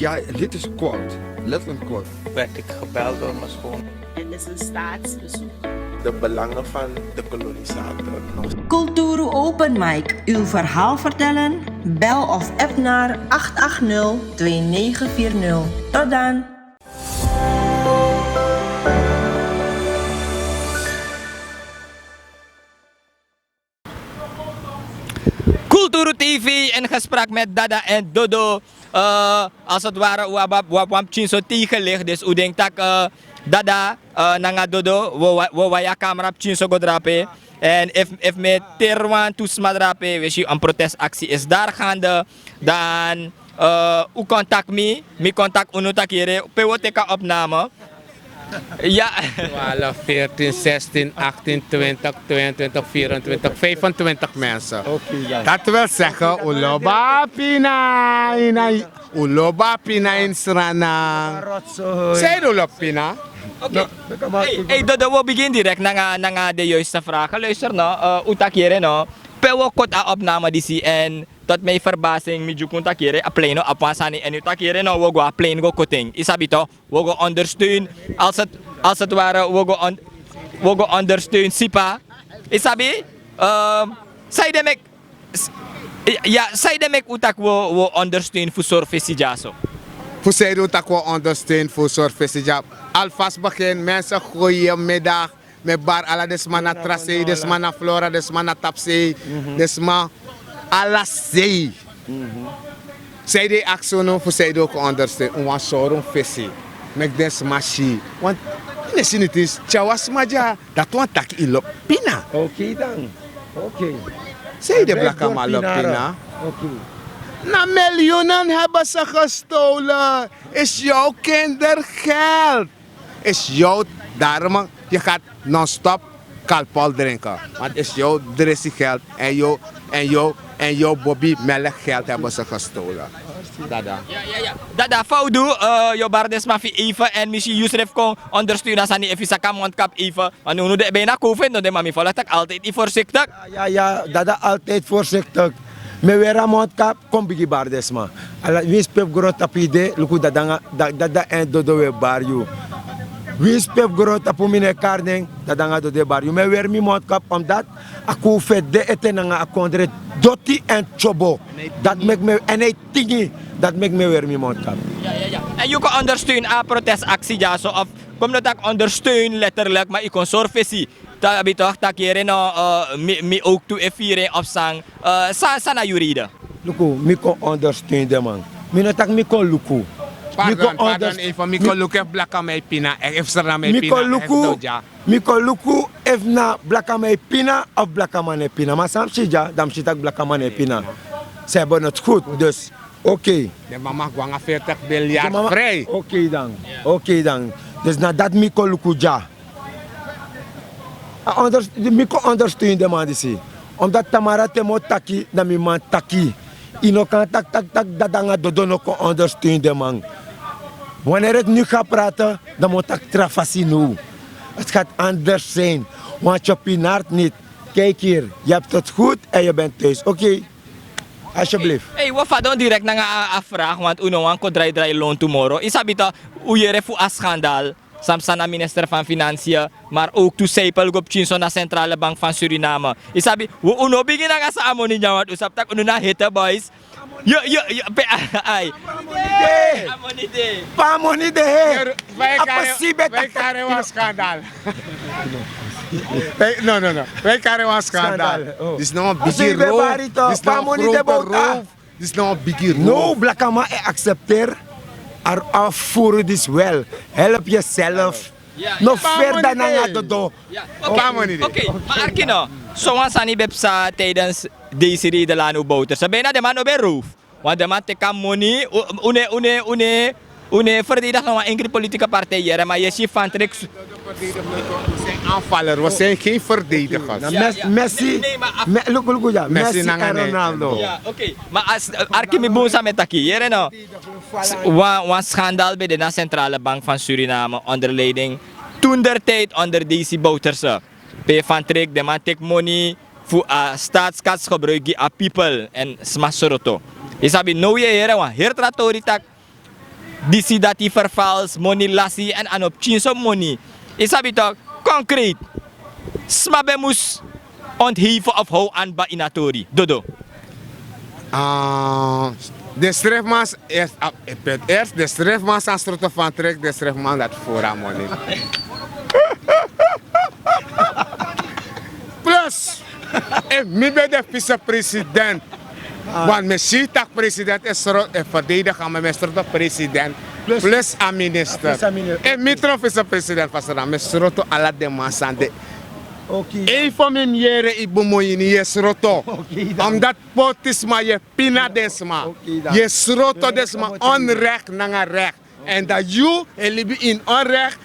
ja, dit is quote. Letterlijk quote. Werd ik gebeld door mijn schoon. Het is een staatsbezoek. De belangen van de kolonisator. Culturu Open Mic. Uw verhaal vertellen? Bel of app naar 880-2940. Tot dan. Culturu TV in gesprek met Dada en Dodo. Als het ware, wap zo tegenlicht. Dus u denkt dat Dada nanga Dodo, we ya camera zo godrape. En if me terwan toesmadrape, weet je, een protestactie is daar gaande, dan u contact me contact unu takire, pewoteka opname. Ja. 12, 14, 16, 18, 20, 22, 24, 25 mensen. Dat wil zeggen, uloba pina in Sranang. Zijn uloba pina? Oké. Hey, Dodo, we beginnen direct naar de juiste vragen. Luister nou, utakire no. Pewo kota opname disi en tot mijn verbazing mi jukun takire a pleno apasani en utakire no we go plane go koting. Isabito, we go ondersteun als het ware we go ondersteun Sipa. Isabi? Sai de mek utak we ondersteun voor service jaso. Voor zij doet dat we ondersteun voor service. Alvast begin mensen gooien middag. Met bar ala desmana tracé, desmana flora, desmana tapse, desma ala sei. Zij de actie voor zij ook ondersteunen. Een soort visie. Met desmachi. Want in de het is chawas maja dat we tak ilop pina. Oké dan. Oké. Zij de blakama lop pina. Na miljoenen hebben ze gestolen. Is jouw kindergeld. Is jouw daarom. Je gaat non-stop kalpol drinken. Want is jouw dressing en jouw Bobby melk geld hebben ze gestolen. Dada. Ja. Dada, foudu, je bardes maar even en misschien Yusref kon ondersteunen als hij even zijn mondkap even. Want nu de bijna COVID, dan de mami volgt altijd voorzichtig. Ja, Dada altijd voorzichtig. Me wera mondkap, kom bigi bardes ma. Wie speelt groot tapide, luku Dada en Dodo we bar you. Wie speelt groot op mijn kaarten, dat dan gaat de bar. Je moet weer mijn mondkap omdat ik vet de eten en ik kondre dotti en chobo. Dat maakt me en hij tingi, dat maakt me weer mijn mondkap. Ja. En je kan ondersteunen aan protestactie ja zo of kom dat ik ondersteun letterlijk, maar ik kan zorgen dat heb je toch dat je me ook toe vieren of zang. Sana juride. Luku, mi kan ondersteunen man. Mi not tak mi kan luku. Pardon even, Miko Luku blakka mij pina, even na mij pina, Miko Luku if na blakka mij pina of blakka man pina. Maar sam sija, dam sitak blakka man pina. Ze hebben het goed, dus oké. De mama gwanga 40 miljard vrij. Oké dan. Dus na dat Miko Luku ja. Miko ondersteunen de man die omdat Tamara temo taki, na mi man taki. Ino kan tak, dat dan gaat Dodo nog ondersteunen de man. Wanneer ik nu ga praten, dan moet ik trafassie nu. Het gaat anders zijn, want je pinaart niet. Kijk hier, je hebt het goed en je bent thuis. Oké? Alsjeblieft. Hey, we gaan direct naar een vraag, want uno wan ko dry loan tomorrow. Isabita, hoe je refu a schandaal. Samsana minister van Financiën, maar ook to Seipel op Chinso na Centrale Bank van Suriname. Isabi, we uno beginnen nga sa amon ninyo, want usap tak uno na hete boys. Pamonide. Wij karen een schandaal. No. Wij karen een schandaal. Dit is nog een biggie roof. Dit is nog een grote roof. Dit is nog een biggie roof. No, Blakama accepteer. Afvoeren is wel. Help jezelf. Nog verder naar Dodo. Oké, maar Arkino, zoals aan die website tijdens deze reden lano boter. Ze bijna de man op een roof. Want de man teka money, une verdedig nog enkele politieke partijen, maar je ziet van Trix. We zijn aanvaller, we zijn geen verdedigers. Messi en Ronaldo. Ja, oké. Maar als Arkimi Bosa met Taki, hier en nou. Een schandaal bij de Centrale Bank van Suriname onder leiding. Toen der tijd onder deze Bouterse. P. van Trek, de man take money voor staatskas gebruiken aan people en smasoroto. Je sabi nou je hier, want hier tratoritak. die dat die vervals, money lassie en aan op chinso money. Is dat toch concreet? Smabe moes ontheven of hou aan ba inatori. Dodo. De schrijfmans eerst de schrijfmans aan soorten van trek, de schrijfman dat voor aan money. Plus, ik ben de vicepresident. Want mijn ziet president is verdedigen aan mijn president. Plus aan minister. En mijn vicepresident was er dan. Mijn schroto alle de massande. Een van mijn jaren ik bemoei niet je schroto. Omdat potisma je pina desma. Je schroto desma onrecht naar recht. En dat je libi in onrecht.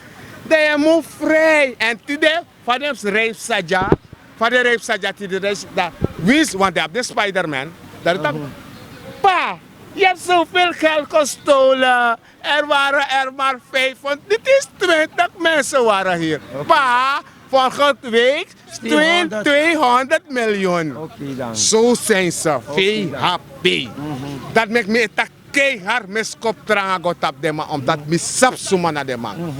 Dat je moet vrij. En today, van hem reef saja. Van de reef saja die reis dat wist, want hij heeft de Spider-Man. Dat is pa, je hebt zoveel geld gestolen. Er waren er maar 5. Want dit is 20 mensen waren hier. Pa, volgende week 200 miljoen. Zo zijn ze. VHP. Dat maakt me tak keihard miskop tranga got op de man. Omdat ik sap suma na de man.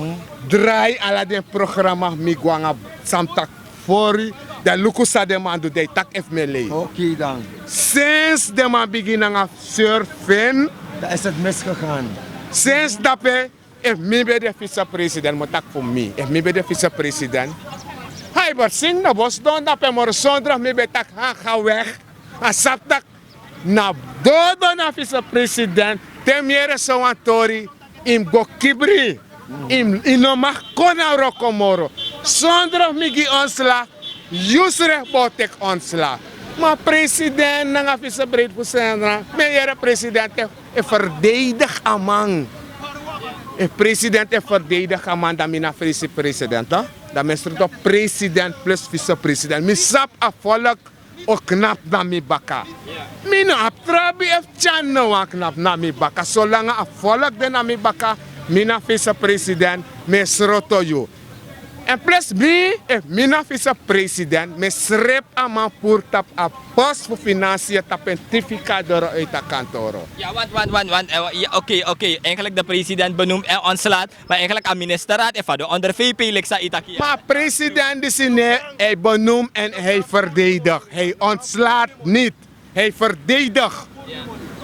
Draai alle de programma mi gwanga samtak fori. De lukusa de man doet de tak even mee. Oké dan. Sinds de man beginnen aan surfen. Dat is het misgegaan. Sinds dat we, if me be de vicepresident, moet ik voor mij. If me be de vicepresident. Hij wordt zingen naar bos doen, dat we maar zondag me be tak ga weg. En saptak na dodo na vicepresident. Ten meer zo aan tori in go kibri. In no mag kona rokomoro. Zondag me gi onsla. Jusrecht botek onsla. Maar president na vicepresident, meneer president verdedig amang. President verdedig amang dan mina vicepresident. Dan is er president plus vicepresident. Mi sap a volk o knap na mi baka. Mina aptrabi ef chan no knap na mi baka. Zolang a volk de na mi baka, mina vicepresident me sroto you. En plus me, mina vice-president, me schreef aan mijn poortap a post voor financiën tapentificador uit de kantoro. Ja, want. Oké. Eigenlijk de president benoemt en ontslaat, maar eigenlijk aan ministerraad even de onder VP leksa itaki. Maar president is niet, hij benoemt en hij verdedigt. Hij ontslaat niet, hij verdedigt.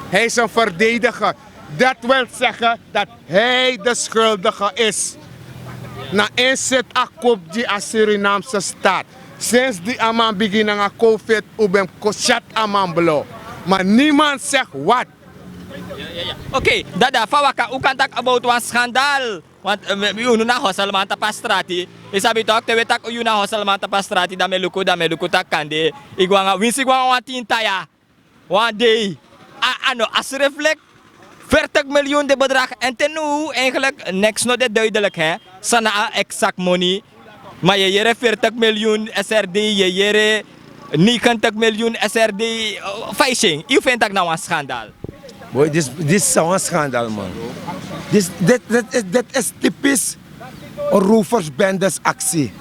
Hij is een verdediger. Dat wil zeggen dat hij de schuldige is. Na inzet akop die a Surinaamse staat. Sinds die aman beginnen aan COVID, ubem koshat aman blo. Maar niemand zegt wat. Oké, dada, fawaka, u kan tak about one schandaal. Want u na hosel man tapastrati. Isabi tok, te wetak u na hosel man tapastrati, da meluku tak kande. Igwanga, winsi gwanga tintaya. One day. Ano, as reflect. 40 miljoen de bedrag en ten nu eigenlijk niks nog de duidelijk hè. Sana exact money. Maar je jere 40 miljoen SRD, je jere 90 miljoen SRD feishing. U vindt dat nou een schandaal? Boy, dit is zo'n schandaal man. Dit is typisch een roversbendes actie.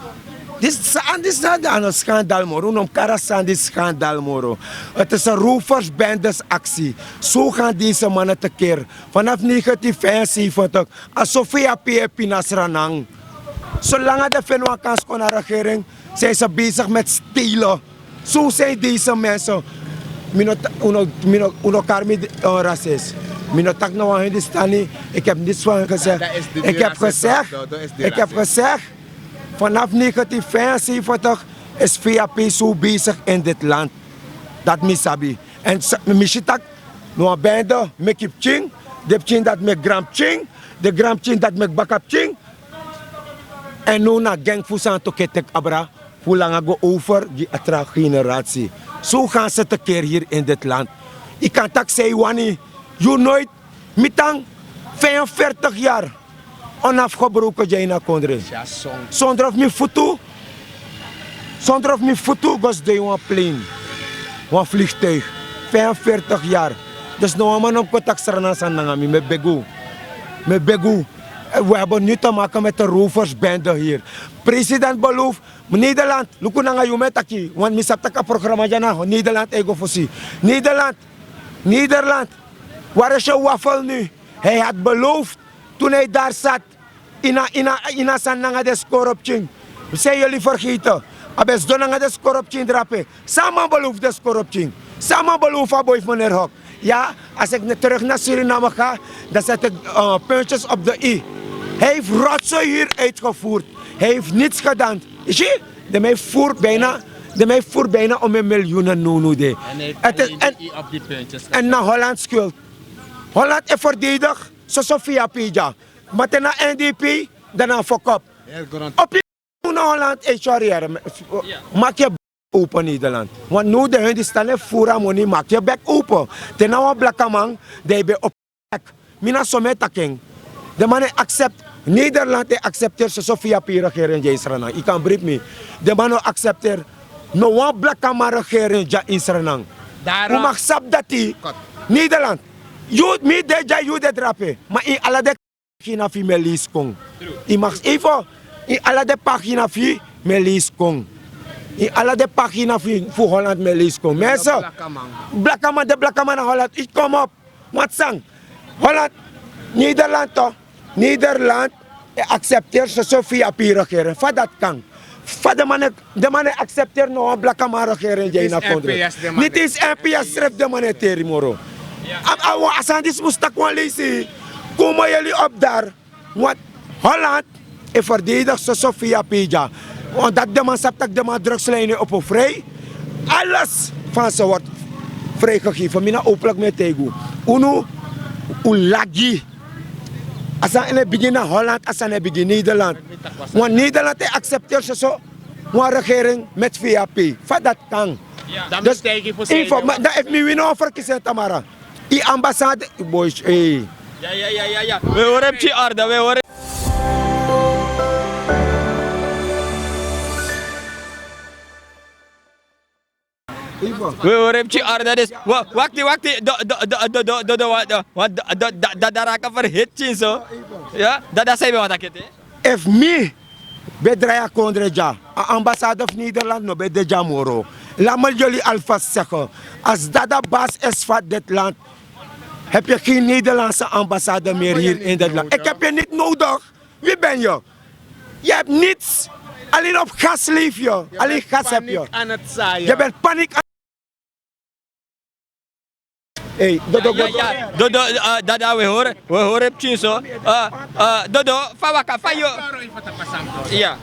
Dit is niet een schandaal, moro. Om karasan is schandaal, moro. Het is een roversbendes actie. Zo gaan deze mannen tekeer. Vanaf 1975, als Sofia P. Pinasranang. Zolang de Venua kans kon naar de regering, zijn ze bezig met stelen. Zo zijn deze mensen. Uno karmi racist. Minotak nou aan Hindustani. Ik heb niets van gezegd. Ik heb gezegd. Vanaf 1975 is VAP zo bezig in dit land. Dat misabi. En mishitak, no bende, me kip ching, de ching dat me gram ching, de gram ching dat me bakap ching. En nu na gang fusan to ketek abra, fulang go over die atra generatie. Zo gaan ze tekeer hier in dit land. Ik kan tak say wani, you nooit, mitang 45 jaar. Onafgebroken Jaina Kondre. Zonder of mijn foto was de een plane. Een vliegtuig. 45 jaar. Dus nou man op contact aan nangami met Begu. Met Begu. We hebben nu te maken met de roversbende hier. President belooft, Nederland, luku na ngayon metaki. Want misap taka programma dyan Nederland ego fosi. Nederland. Waar is je waffel nu? Hij had beloofd toen hij daar zat, ina sananga des corruptie. Zijn jullie vergeten? Abes donanga des corruptie drapen. Samen beloof des corruptie. Samen beloof aboy meneer Hok. Ja, als ik terug naar Suriname ga, dan zet ik puntjes op de i. Hij heeft rotzooi hier uitgevoerd. Hij heeft niets gedaan. Zie je? De mij voert bijna om een miljoenen noenude. En naar Holland schuld. Holland is verdedigd, zo Sofia Pija. Maar na NDP, daarna fokop. Op je naar Holland is charrière. Maak je open Nederland. Want nu de hun die staan voor money, maak je bek open. Ten nou blakkamang, die bij op bek. Mina sometaking. De man accept. Nederland accepteert Sofia Pija regering in Israël. Ik kan brief me. De man accepteert. No one blakkamang regering in Israël. Hoe mag sap dat die? Nederland. You me deja you de drape. Maar in alle de pagina fi melis kong. I mag even in alle de pagina fi melis kong. In alle de pagina fi voor Holland melis kong. Mensen, blakkaman de blakkaman naar Holland. Ik kom op. Wat sang? Holland, Nederland toch? Nederland accepteert Sofia Pija regering. Van dat kan. Van de mannen accepteert nog een blakkaman regering in Nederland. Niet eens NPS schrijft de mannen terimoro. Als aan die moest ik wel lezen, komen jullie op daar. Want Holland is verdedigd Sofia Pija. Want dat de man zegt dat de man drugslijnen op een vrij. Alles van ze wordt vrijgegeven. Mina openlijk met tegen. Uno, ulagi. Als aan het begin naar Holland, als aan het begin Nederland. Want Nederland accepteert zo een regering met VAP. Van dat kan. Dus info, maar dat heeft me weer nog verkiezd, Tamara. Die ambassade, boys, hey. Ja. We horen op je orde, we horen. We horen op je orde, dus wacht, dat raken verhit, zo. Ja, dat zijn we wat ik het, hè. If me, bedraya kondreja, ambassade of Nederland, no bedraya moro. Laat me jullie alvast zeggen, als dat de baas is van dit land, heb je geen Nederlandse ambassade meer hier in dit land. Ik heb je niet nodig. Wie ben je? Je hebt niets. Alleen op gas leef je. Alleen gas heb je. Je bent paniek aan hey, Dodo, Dada, we horen op je zo. Dodo, van je. Ja.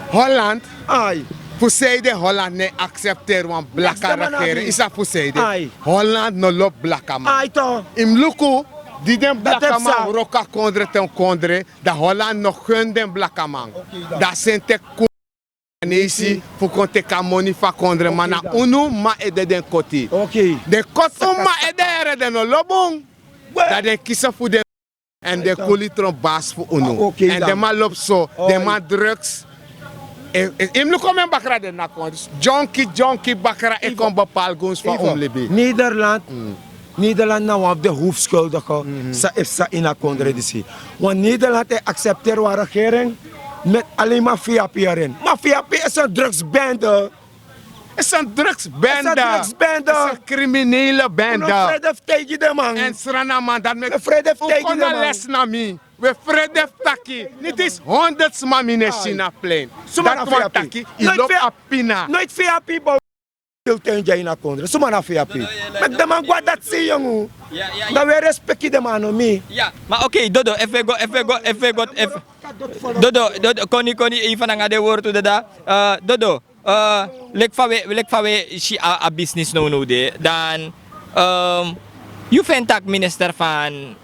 Holland, ai. Pusseide Holland ne accepteer wan blakka regering. Isa Pusseide. Holland no lop blakka man. Ai toch. Im luku, die den blakka man sa. roka kondre ten kondre, da Holland no gun den blakka man. Da sente nesi fu konte ka money fa kondre mana unu ma ede den koti. Okay. De kotu ma ede den no lobong. Da den kisa fu den en de kulitron baas fu unu. En de ma lop so, de ma drugs. Ik moet komen bakra de nakons. Junkie bakra ik kom bepaal guns van omlibi. Nederland nou op de hoofdschuldige is in een contradictie. Want Nederland accepteert een regering met alleen maar VAP erin. Maar VAP is een drugsbende. Het is een drugsbende. Het is een criminele bende. We vrede tegen de man. En Srana man, dat met vrede tegen de man. les na mi. We vrede taki. Niet is honderd man in China plein. Dat wat taki. Je loopt op pina. Nooit VAP bouwen. Jaina Kondre, sumana VAP. Met de man wat dat zie jongen. Dan we respecten de man om me. Ja, maar oké, Dodo, even go. Dodo, koni even aan de woord toe dat. Dodo, lek van we si a business no de dan you vindt dat minister van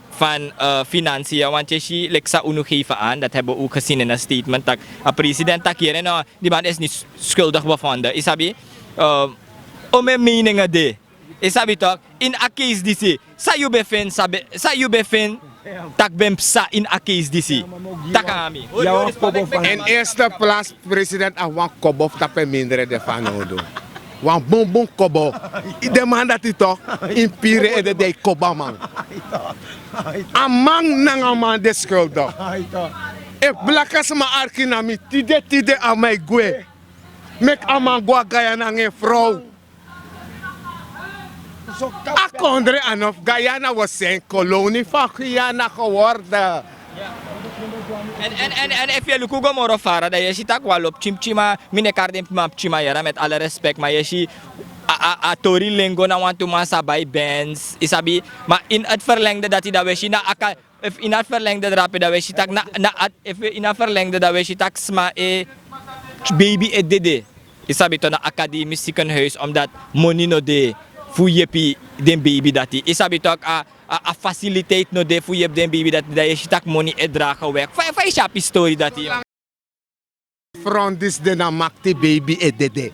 Financiën, want je ziet, like sa uno geven aan, dat hebben we ook gezien in een statement, dat de president tak hier, nou, die man is niet schuldig bevonden, isabi? Om mijn meningen de, isabi toch? In a case DC, sa you bevind, tak bem sa in a case DC, tak ami. In eerste plaats, president, wan kobo tape mindere de van odo. Wan bonbon kobo. De man dat hij toch impire en de koba man. Amang nang aman de schuldig. E blakas ma arkinami tide amai gwe. Mek aman gwa gaya nang e vrouw. Akondre anof Guyana was zijn kolonie van Guyana geworden. En if je lukugo moro fara, dat je ziet ook wel op chimchima, mine kardem map chima yara, met alle respect, maar je ziet a tori lingo na want to masa bij bands, isabi, maar in het verlengde dat hij dat we zien, if in het verlengde drape dat we zien, if in het verlengde dat we zien, sma baby et dede, isabi to na academisch ziekenhuis, omdat money no de, fuyepi den baby dat hij, isabi to a faciliteit no de fu yep den baby dat je ziet money et dragen weg. Fa is je story dat hij. Frondis de na makti baby e dede.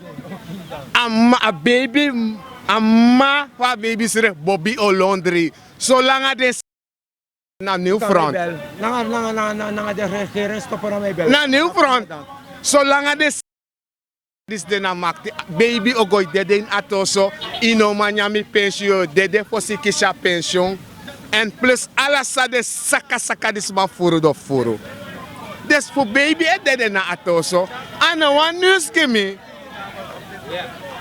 A baby, amma wa baby sere Bobby Olondri. Zolang de na nieuw front. Nanga de regering stoppen aan mij bel. Na nieuw front. Zolang de dis de na makti baby ogoy dede in atoso ino manyami pension dede fosikisha pension en plus alasa de saka dis ma furu do furu. Des voor baby e dede na atoso ana wan news kimi.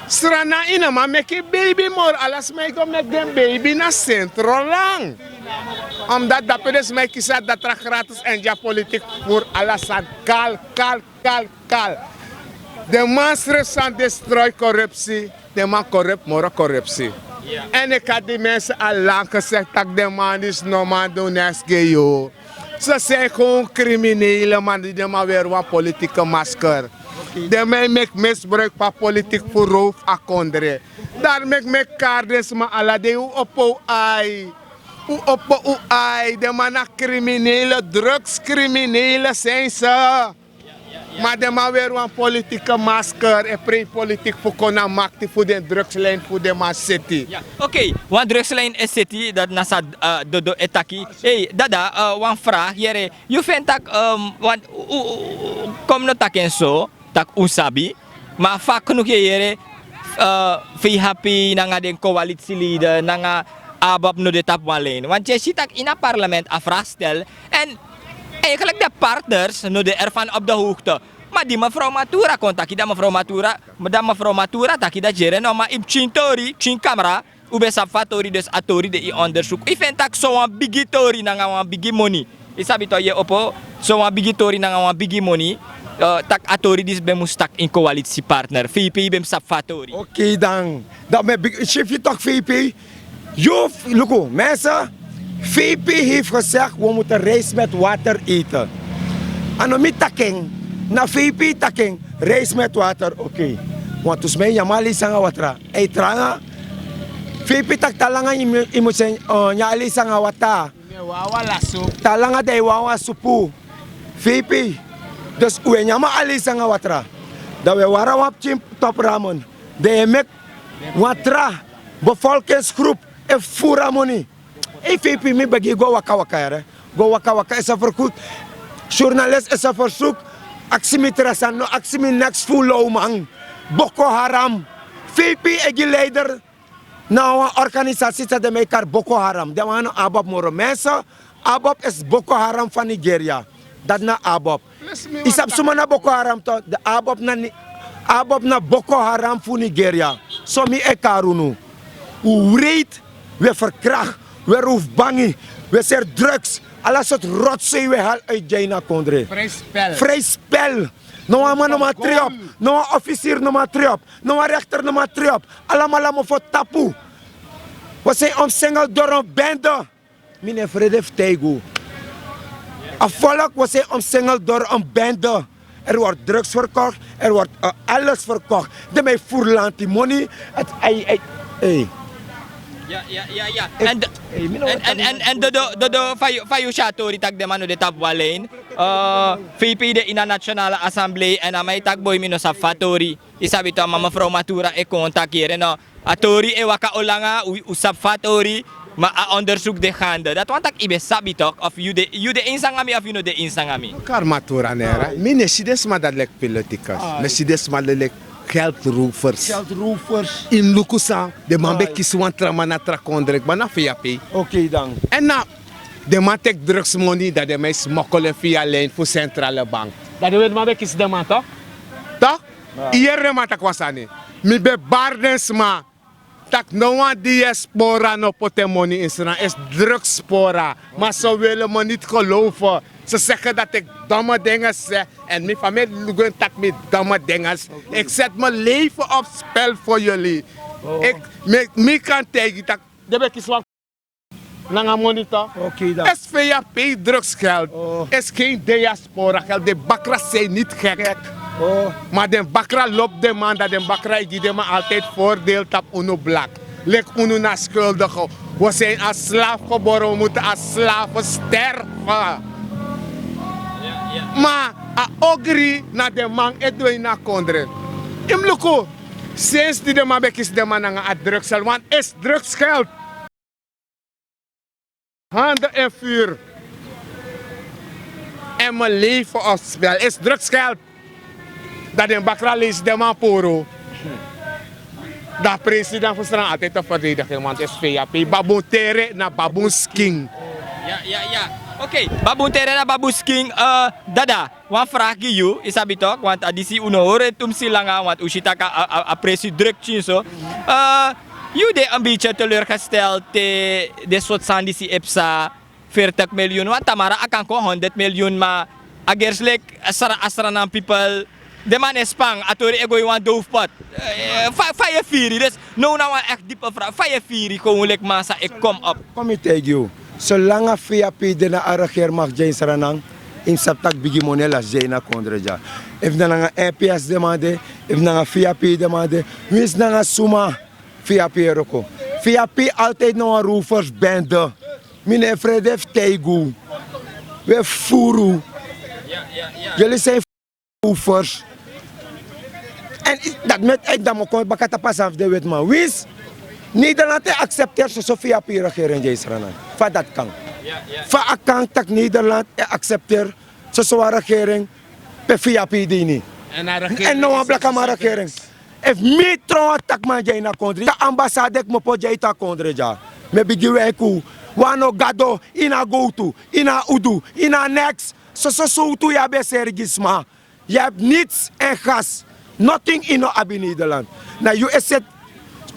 Strana ina ma meki baby more alas mij go met den baby na centro lang. Omdat dat pedes mij kisa dat tra gratis en ja politiek voor alasan kal. De man stress destroy corruptie, de man corrupt, moro corruptie. En ik had die mensen al lang gezegd dat de man is normaal doen joh. Ze zijn gewoon criminelen, man, die maar weer een politieke masker. De mij maakt misbruik van politiek voor roof akondre. Daar maakt me kaardes maar alla de op ai. De mannen criminelen, drugscriminelen zijn ze. Maar de man weer een politieke masker en pre-politiek voor kunnen maken voor de drugslijn voor de man city. Ja, oké, want drugslijn is city dat nasa dodo etaki. Hey, dada, een vraag hier. Je vindt dat, want kom no taken zo, tak usabi, maar vaak genoeg hier, happy nanga den coalitieleader, nanga abab no de tap alleen. Want je ziet dat in het parlement een vraag stelt en eigenlijk de partners no de ervan op de hoogte. Maar die mevrouw Matura kontak dat mevrouw Matura taki dat jere no maar in chintori, chin camera, ube safatori dus atori de i onderzoek. Ik vind dat zo'n bigitori nanga wan bigi money. Isabi to je opo zo'n bigitori nanga wan bigi money. Tak atori dis bemustak in coalitiepartner. VP bem safatori. Oké dan. Dat met chef je toch VP? Jo, look, mensen. VP heeft gezegd, we moeten rijst met water eten. En om taking, na VP taking, rijst met water, oké. Want dus mij jamali sanga watra. Ei tranga, VP tak talanga imusen, nyali sanga wata. Talanga de wawa supu. VP, dus we nyama ali sanga watra. Dat we waren op chimp top ramen. De mek watra, bevolkingsgroep, en furamoni. EVP me bagi go waka waka. Go waka waka is vergoed. Journalist is een verzoek. Actiemiterasan, no actie next full man. Boko Haram. VP is leider. Nou een organisatie dat de elkaar Boko Haram. Dat waren Abab moro mensen. Abab is Boko Haram van Nigeria. Dat na Abab. Isap suma na Boko Haram to. De Abab na Boko Haram van Nigeria. So mi ekarunu. U reed, we verkracht. We roef bangi, we zijn drugs, alles soort rotzooi we halen uit China kondre. Vrij spel. No een man no maar triop, no een officier no maar triop, no een rechter no maar triop. Allemaal voor tapu. We zijn omsingeld door een bende. Meneer Fredef Teigu. Een volk we zijn omsingeld door een bende. Er wordt drugs verkocht, er wordt alles verkocht. De mij voerland die money. Hey. Ja. En de fayu chatori tak de manu de tap walen. VP de ina Nationale Assemblée en amai tak boy mino sa fatori. Isabi to mevrouw Matura e kontak hier no. Atori e waka olanga usap fatori. Maar onderzoek de gaande. Dat want ik ibe sabi toch of you de insangami of you no de insangami. Kar Matura nera. Mine sides ma dat lek politicus. Me sides ma lek geldrovers. In Lukusa, de man be kiswan tramana trakondrek, bana via pay. Oké dan. En nou, de man tek drugsmoney dat de mij smokkelen via lijn voor centrale bank. Dat de man be kis de man toch? Toch? Hier de man tak wasani. Mi be bardens ma tak no one diaspora no potemoni in Suriname. Is drugspora. Maar ze willen me niet geloven. Ze zeggen dat ik domme dingen zeg. En mijn familie doet tak met domme dingen. Ik zet mijn leven op spel voor jullie. Ik kan tegen dat. Dat ben ik zo. Lange monitor. SVAP drugsgeld. Is geen diaspora geld. De bakkers zijn niet gek. Maar de bakker loopt de man dat de bakker die de man altijd voordeel op uno blak. Lek uno na schuldige. We zijn als slaaf geboren, we moeten als slaven sterven. Maar a ogri na de man edwe na kondre. Imluko, sinds die de man bekis de man na drugsgeld, want is drugsgeld. Handen en vuur. En mijn leven op spel is drugsgeld. Dat de bakra lees de man poro. Dat president van Suriname altijd te verdedigen, want het is VAP. Baboon tere na baboon sking. Ja. Oké, baboon tere na baboon sking. Dada, wan vraag je is abitok, want adisi uno hore tum silanga, want usita ka apprecie druk chinso. Je de een beetje teleurgesteld de soort sandisi EPSA 40 miljoen, want Tamara akan ko 100 miljoen, maar agerslik asra people. De man is bang, atori ego je want doofpot. Fire Fury, dus nou nou echt diepe vraag. Fire Fury, gewoon like massa, ik kom op. Kom ik tegen jou. Zolang VAP de na arager mag zijn saranang, in saptak bigi monela zena kondreja. If na nga EPS demande, if na nga VAP demande, wis na nga suma VAP roko. VAP altijd nog een roofers bende. Mine Fredef Teigu. We furu. Jullie zijn roofers. En dat met ik dat me bakata pas af de wet man. Wis Nederland accepteert zo VAP regering in Israël. Van dat kan. Van kan dat Nederland accepteert zo regering per VAP die niet. En nou een blakke regering. If me trouw tak man jay na country, ta ambassade ik mo po jay ta country ja. Me bigi weku, wano gado, ina go to, ina udu, ina next. So tu ya be sergisma. Je hebt niets en gas. Nothing in abi Nederland. Na you eset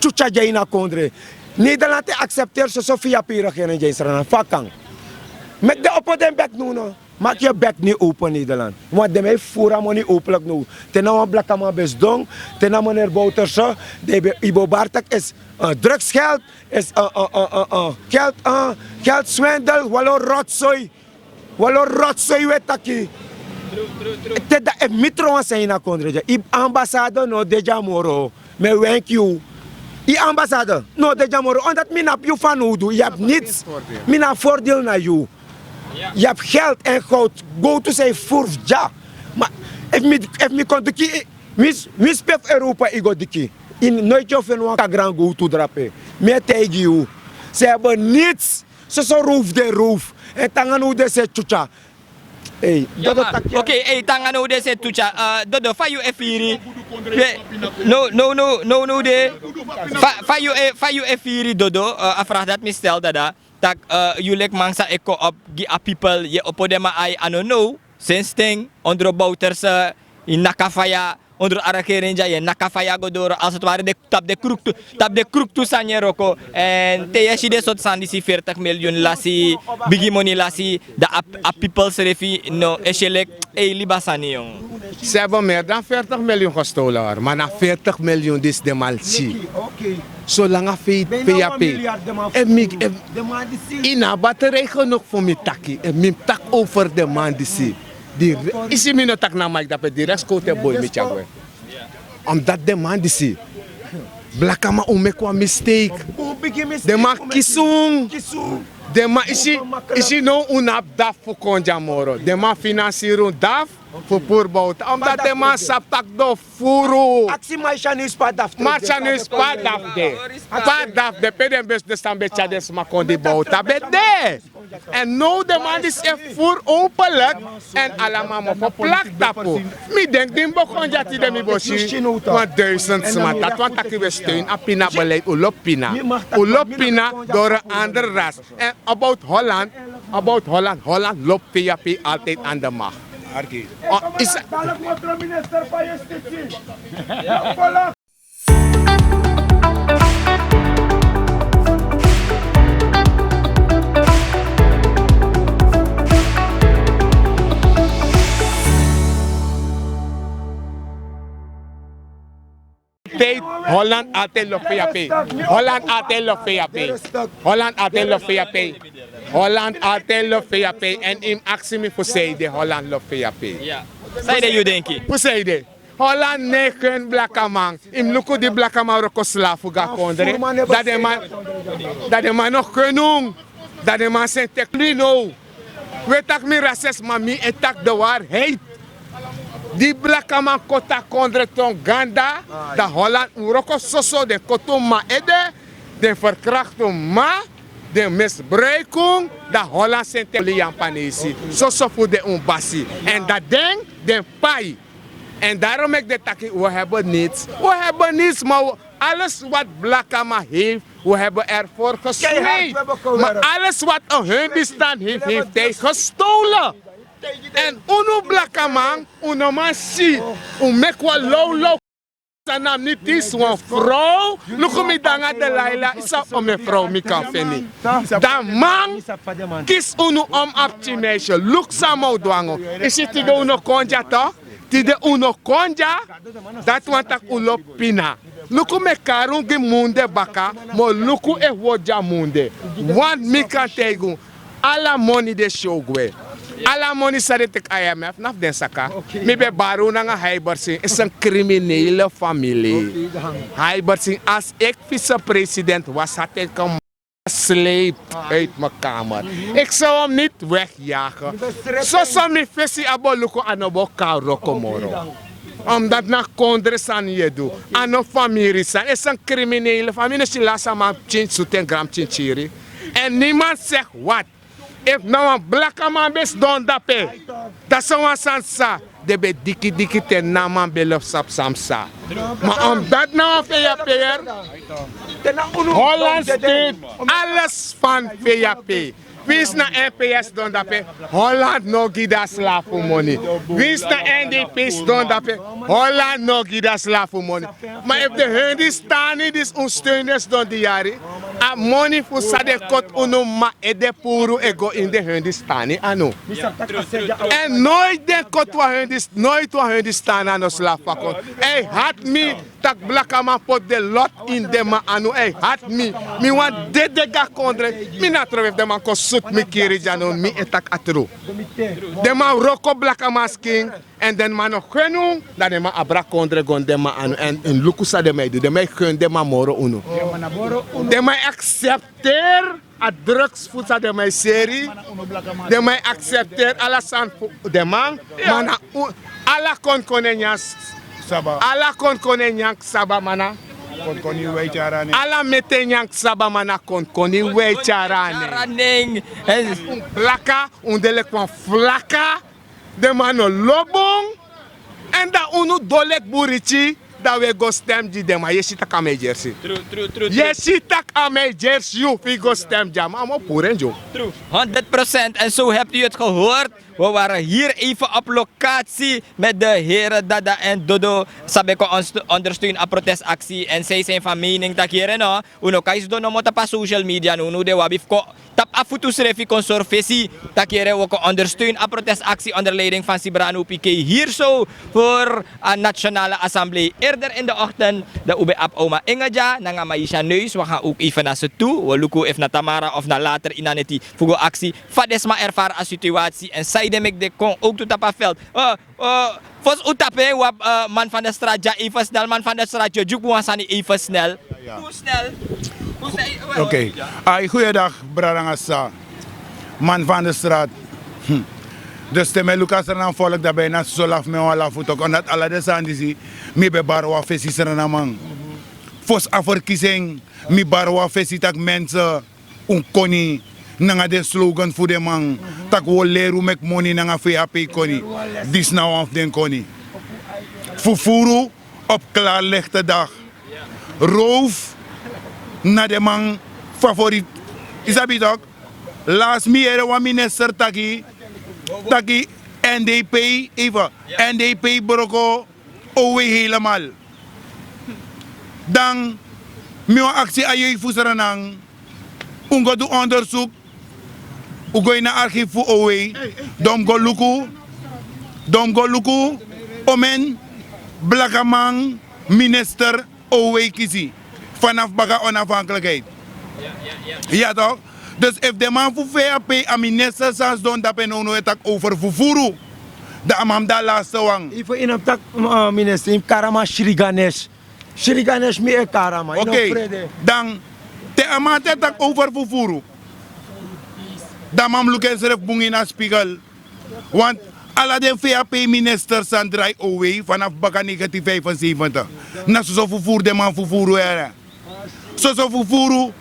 chucha jay na country. Nederland accepteert zo VAP regering jay srana fakang. Met de op den bek no. Maak je bek niet open Nederland. Want de mij voeren money openlijk nu. Ten een blakke man best dong. Ten een meneer Bouterse. De Ibo Bartak is drugsgeld. Is geldzwendel. Wallo rotzooi. Wallo rotzooi weet taki. Te mitro zijn na kondreja. I ambassade no de jamoro. Me wenk you. I ambassade no de jamoro. Omdat mina you van udu. Je hebt niets. Mina voordeel naar you. Je hebt geld en goud. Go to say furf ja. Maar if me kon diki, mis pef Europa igo diki. In nooit je van een grand go to drapen. Meer tegen you. Ze hebben niets. Ze roof de roof. En tangan hoe de se chucha. Hey, Oké, tangan hoe de se chucha. Dodo fayu efiri. No de. Fayu efiri dodo. Afvraag dat me stel dada. Tak jullie mangsa eko op a people je opodema ai anono sinds ting onder bouters in nakafaya onder arakerenja je nakafaya godoro als het ware de tap de kroek tu sanjeroko en teyashi de sot sandisi 40 miljoen lasi bigi money lasi de a people serefi no eshelek libasani jong. Ze hebben meer dan 40 miljoen gestolen hoor, maar na 40 miljoen is de malci. Zolang VAP. Ina batterij genoeg voor mijn takkie. En mijn tak over de man die zie. Is je mijn tak na mij dat die restcote boy met jou. Omdat de man die zie. Blakama omekwa mistake. De man kisung. De man is je nou unap daf voor konjamoro. De man financieren daf. Voor poorbouten. Omdat de man saptak do furu. Aksi maisha spadaf. Maisha nu spadaf de. Spadaf de peden best de stambe chades makon di bouta bede. En nou de man is voer openlijk en allemaal maar voor plak tapo. Mi denk die begon jati de mi boshi. Want 1000 smatat. Want dat we steun aan pina beleid ulopina. Ulopina door een ander ras. En about Holland. Holland loopt VAP altijd aan de macht. Is altijd, Holland altijd lo VAP. Holland altijd lo VAP. Holland altijd lo VAP. Holland altijd lo VAP. En in actie me voor de Holland lo VAP. Ja. Zij de denk Voor de. Holland negen blakke man. Im luku di blakke man roko slafu ga kondre. Dat de man nog kunnen. Dat de man zijn technino. We tak mi races mami en tak de waarheid. Die blakke man kota kondre ton ganda. Da Holland roko soso de kotum ma ede. De verkrachtung ma. De misbruiking. Da Holland zijn technino panesi. Soso voor de onbasi. En dat ding, de pai. En daarom ik de taki, we hebben niets. We hebben niets, maar alles wat Blakama heeft, we hebben ervoor gestrijd. Maar alles wat een Hindustan heeft, heeft hij gestolen. En uno Blakama, uno man si, mek wa low. Sanam niet is een vrouw. Look me danga de Laila, is dat om een vrouw mi kan vinden. Dat man kies uno om op te meisje. Look samo dwango. Is het die uno konja toch? Tide uno konja, dat want ik ulo pina. Luku me karungi munde baka, mo luku e woja munde. Want mi kan tegen alla money de showgwe. Alla money sadet ik IMF, naf den saka. Mi be baru nanga Heibersin is een criminele familie. Heibersin, als ik vice-president was, had ik hem sleept uit mijn kamer. Ik zou hem niet wegjagen. Zo zou mijn visie aboluko anobo kaurokomoro. Omdat na kondres aan je doet. Ano familie zijn. Het is een criminele familie. Je laat maar 10 gram chinchiri. En niemand zegt wat. If nou een blakke man best don dape. Dat is een sansa. De be diki ten naman belof sap samsa. Maar omdat nou een VAP'er. Holland State, alles van VAP. Wie is na NPS don dape? Holland no gida slafu money. Wie is na NDP's don dape? Holland no gida slafu money. Maar if de Hindustani dis ondersteuners don die jaren, a money voor sade kot uno ma ede puru ego in de Hindustani anu. En nooit de kot wa Hindustani anu slafu kon. Hey, had me tak blaka man pot de lot in de ma anu. Hey, had me. Mi want de ga kondre. Mi na trove de man ko sut mi kiri janon mi etak atru. De man roko blaka man sking. En den man nog genoeg, dat de man abra kondre gon de man anu. En in lukusa de mij doet. De mij gun de man moro unu. De mij accepteer a drugs voedsa de mij serie. De mij accepteer alasan de man. Mana ala kon konenyas. Ala kon konenyank saba mana. Ala metenyank saba mana kon koni we charane. Plaka, undele kwa flaka. De mano lobong. En da unu dolek burichi. Dat we go stem die dem, maar je ziet dat aan mijn jersey. True. Je ziet dat aan mijn jersey, je go stem jam, maar poeren jo. True. 100%. En zo hebt u het gehoord. We waren hier even op locatie met de heren Dada en Dodo. Sabeko ondersteunen aan protestactie. En zij zijn van mening dat hier no, uno kais do no mota pa social media no de wabifko tap afutu srefi consorfesi dat hier we ondersteunen aan protestactie onder leiding van Sibrano Piqué hier zo voor een nationale assemblee. Eerder in de ochtend de ube ap oma Ingaja nanga Maisha Neus. We gaan ook even naar ze toe. We lukken even naar Tamara of naar later in aneti fugo actie. Fadesma ervaren een situatie en zij de mek de kon ook tot op het veld. Vos utape wap man van de straat ja even snel man van de straat je juk wansani even snel. Hoe snel? Oké. Goeiedag Brarangasa. Man van de straat. Dus de Lucas er dan volk dat bijna zo laf me wala voet ook omdat alle de sandisi mi be barwa fesi serana man. Fos afverkiezing mi barwa fesi tak mensen koni nanga de slogan voor de man tak wo leru mek money nanga VAP koni. Dis nou af den koni. Fufuru op klaarlichte dag. Roof na de man favoriet. Isabi toch? Laat me er een minister taki NDP even. NDP broko owe helemaal. Dan mijn actie aan je voeserenang. Ungo doe onderzoek. Ugo in archief voor owe. Dom go luku. Omen. Blakaman minister OW kiezen. Vanaf baga onafhankelijkheid. Ja toch? Dus if de man voor VAP aan minister sans doen dat we nou het over vervoeren. De amam da laatste wang. Even in een tak minister, in Karama Shri Ganesh. Shri Ganesh meer Karama. Oké, dan de amam het over vervoeren. Dan mam lukken zelf boeien naar spiegel. Want alle de VAP-ministers zijn draai OW vanaf baga 1975. Na zo vervoer de man vervoeren er. Zo vervoeren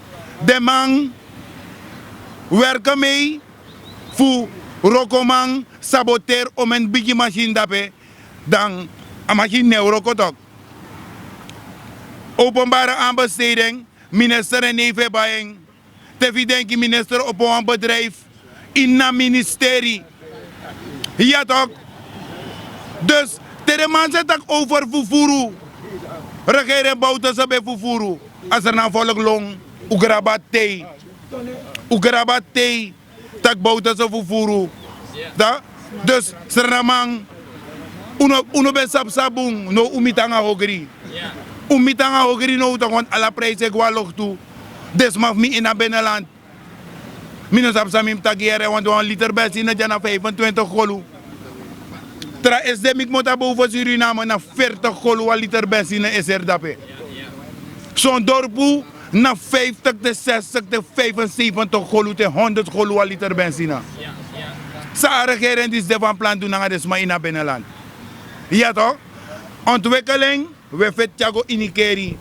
de man werken mee voor rokoman saboteer om een biggie machine dape dan een machine neurokotok. Openbare aanbesteding, minister en nevenbijing. Tevi denki minister op een bedrijf in een ministerie. Ja toch? Dus de man zet ook over vervoer. Regering bouwt ze bij vervoer. Als er nou volk long, ugrabate. Ugrabate. Tak bouwt ze vervoer. Dus seramang uno ben sabung no umitanga hogri. Umitanga hogri no toch want alle prijzen gwalog toe. Des mag mi in binnenland. Minus absamim tagiere want 1 liter benzine jana 25 golu. Tra is de mik mota boven Suriname na 40 golu 1 liter benzine is er dape. Zo'n dorpu na 50 de 60 de 75 golu te 100 golu 1 liter benzine. Sa regering is de van plan doen naar de sma in binnenland. Ja toch? Ontwikkeling, we vetjago inikeri.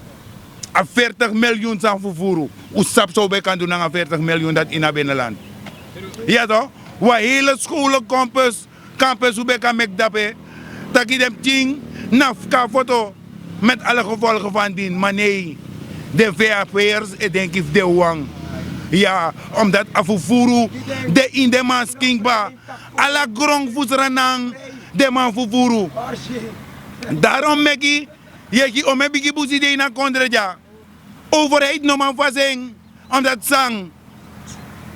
A 40 miljoen zijn vervoeren. Hoe sap zo bij kan doen naar 40 miljoen dat in binnenland. Ja toch? Wa hele scholen campus hoe bij kan mek dape. Dat je dem ting nafka foto met alle gevolgen van dien. Maar nee, de VAP'ers, ik denk ik de wang. Ja, omdat afvoeren de in de man skinkba. Alla grong voesranang de man vervoeren. Daarom meki, je om bigi buzi de na kondreja. Overheid no man vazeng, omdat sang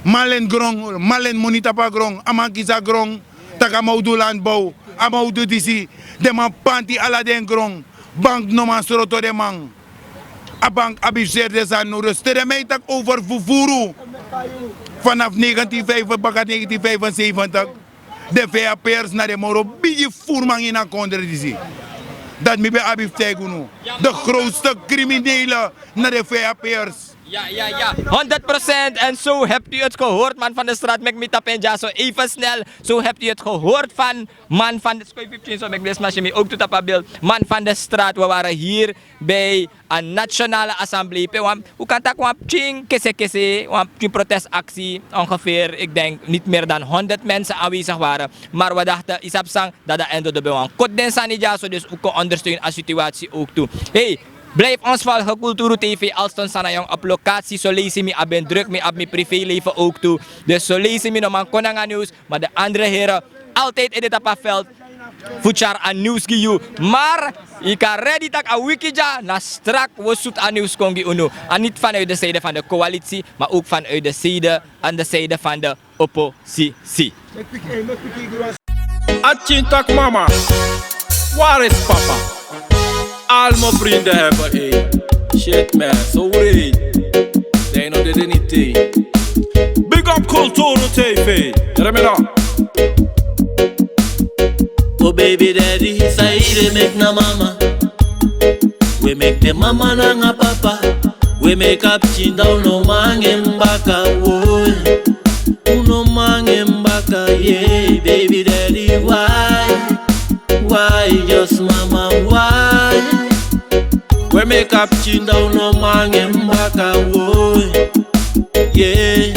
malen grong, malen monitapa grong, amakisa grong, taka maudu landbouw, amaudu disi, de man panti ala den grong, bank no man sroto de man. A bank abiseer de san no rust. De mij tak over vervoeren. Vanaf 1975, de VAP'ers naar de moro bigi voerman in een kondre. Dat mi be abif tegunu. De grootste criminelen naar de VAP'ers. Ja, 100%. En zo hebt u het gehoord, man van de straat. Mek mi tapenja zo even snel. Zo hebt u het gehoord van man van de Skoipipchin. Zo mek des machine ook tot op beeld. Man van de straat. We waren hier bij een nationale assemblee. Hoe kan dat kwam ching kese een protestactie ongeveer. Ik denk niet meer dan 100 mensen aanwezig waren. Maar we dachten isap sang dat de endo de bewang. Kot den sanija zo dus ook ondersteunen aan situatie ook toe. Hey. Blijf ons volgen, Kulturu TV, Alston Sanayong op locatie. Zo lees je me, ik ben druk mee op mijn privéleven ook toe. Dus zo lees je me nog maar konanga nieuws. Maar de andere heren, altijd in dit appelveld. Voetjar aan nieuws geju. Maar, ik kan ready tak a wikija na strak we zoet aan nieuws kongi uno. En niet vanuit de zijde van de coalitie, maar ook vanuit de zijde aan de zijde van de oppositie. Atjintak mama, waar is papa? Al mijn vrienden hebben één. Shit man, so read. They know they didn't think. Big up Kulturu TV. Let me know. Oh baby daddy, say they make na mama. We make the mama na nga papa. We make up chin down no mangembaka. Uno mangembaka, yeah. Baby daddy, why? Why, just mama, why? We make up chin down no man and back away. Yeah.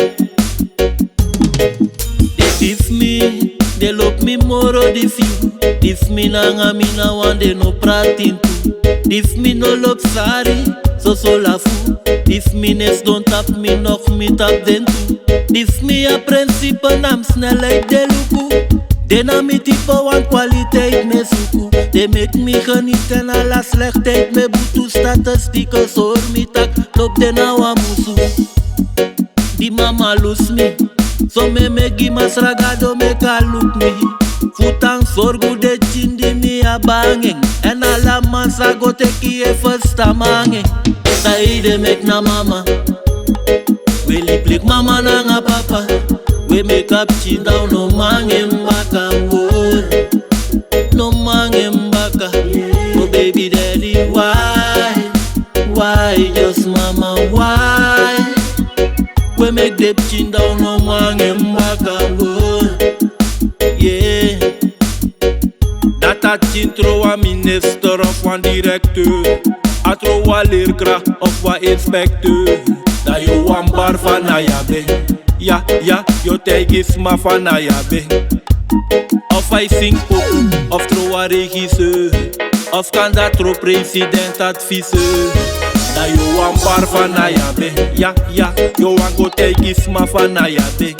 They beef me, they look me more of the few. If me nanga me na one they no prating too. If me no love sorry, so lafu. If me nes don't tap me knock me tap then too. If me a principle nam snel like de luku. Den aan mijn type want kwaliteit me suku. They make me genieten alla slechtheid me butu statistieken. Zoor me tak top den awa musu. Die mama lose me. So me gimas ragado me ka look me. Futang sorgu de chindi me a banging. En alla man sa go teki e first tamange. Saide mek na mama. We lip like mama na nga papa. We make up chin down no mange mbaka. No mange mbaka. Oh baby daddy, why? Why just mama, why? We make the chin down no mange mbaka. Yeah. Dat a chin trouw a minister of een directeur. A trouw a leerkracht of een inspecteur. Dat je een bar van ayabe. Ja, ja, je tegis ma van ayabe. Of hij zingt pokoe, of trouw a regisseur. Of kan dat trouw president adviseur. Dat je een bar van ayabe. Ja, ja, je een go tegis ma van ayabe.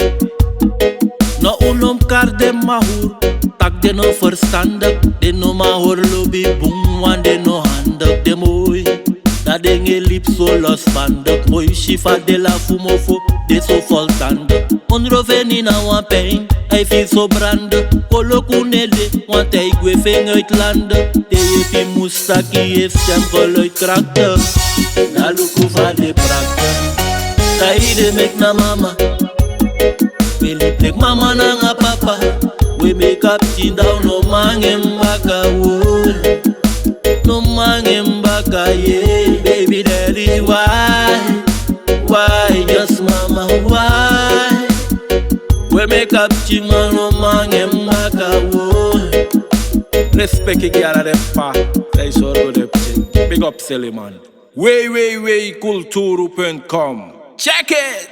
No unom kar de mahur. Tak de no verstandig, de no mahor lobby boom, wan de no handig de mooi. Dat ding liep zo losbandig, mooi shifa de la fumofo, de zo voltandig. Onrove ni na wan pijn, hij viel zo brandig. Kolo kunede, want hij gweving uit landen. De jepi mustaki heeft stempel uit krachten. Na luku va de prakten. Saide mek na mama. We lip like mama na nga papa. We make up chin down no mange mbaka. No mange mbaka, yeah. Baby daddy, why? Why just mama, why? We make up chin down no mange mbaka. Respect ik jaren de pa. Zij zorgen de chin. Big up Seliman. Culturu.com. Check it!